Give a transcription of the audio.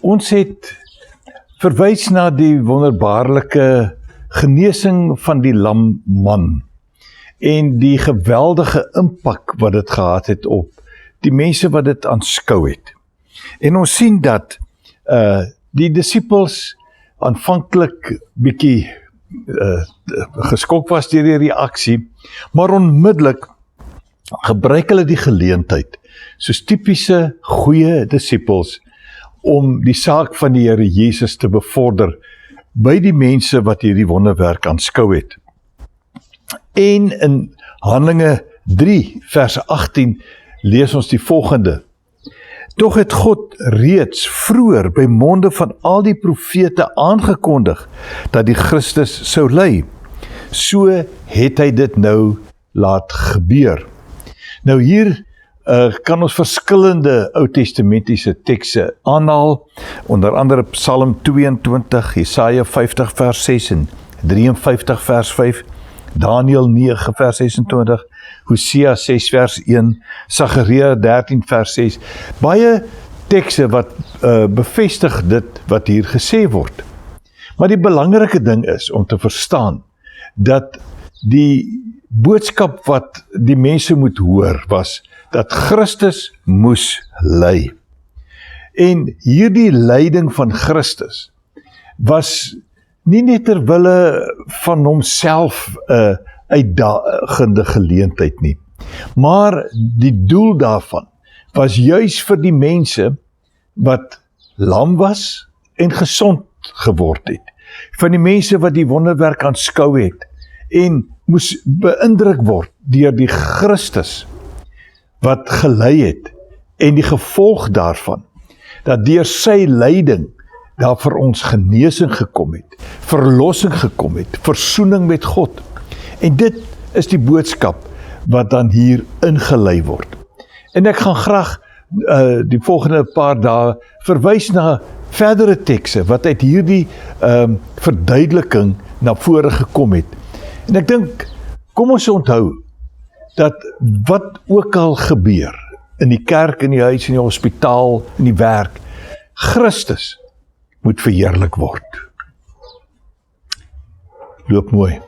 Ons het verwys na die wonderbaarlike genesing van die lam man en die geweldige impak wat dit gehad het op die mense wat dit aanskou het. En ons sien dat die disippels aanvanklik bietjie geskok was deur die reaksie, maar onmiddellik gebruik hulle die geleentheid, soos tipiese goeie disippels, om die saak van die Here Jesus te bevorder by die mense wat hierdie wonderwerk aanskou het. En in Handelinge 3 vers 18 lees ons die volgende: Tog het God reeds vroeër by monde van al die profete aangekondig dat die Christus sou ly. So het hy dit nou laat gebeur. Nou hier kan ons verskillende Ou-testamentiese tekste aanhaal, onder andere Psalm 22, Jesaja 50 vers 6 en 53 vers 5, Daniël 9 vers 26, Hosea 6 vers 1, Sagaria 13 vers 6, baie tekste wat bevestig dit wat hier gesê word. Maar die belangrike ding is om te verstaan dat die boodskap wat die mense moet hoor was dat Christus moes ly. En hierdie lyding van Christus was nie net ter wille van homself 'n uitdagende geleentheid nie, maar die doel daarvan was juis vir die mense wat lam was en gesond geword het, van die mense wat die wonderwerk aanskou het en moes beïndruk word deur die Christus wat gelei het en die gevolg daarvan, dat deur sy lyding daar vir ons genesing gekom het, verlossing gekom het, versoening met God. En dit is die boodskap wat dan hier ingelei word. En ek gaan graag die volgende paar dae verwys na verdere tekste wat uit hierdie verduideliking na vore gekom het. En ek dink, kom ons onthou dat wat ook al gebeur in die kerk, in die huis, in die hospitaal, in die werk, Christus moet verheerlik word. Loop mooi.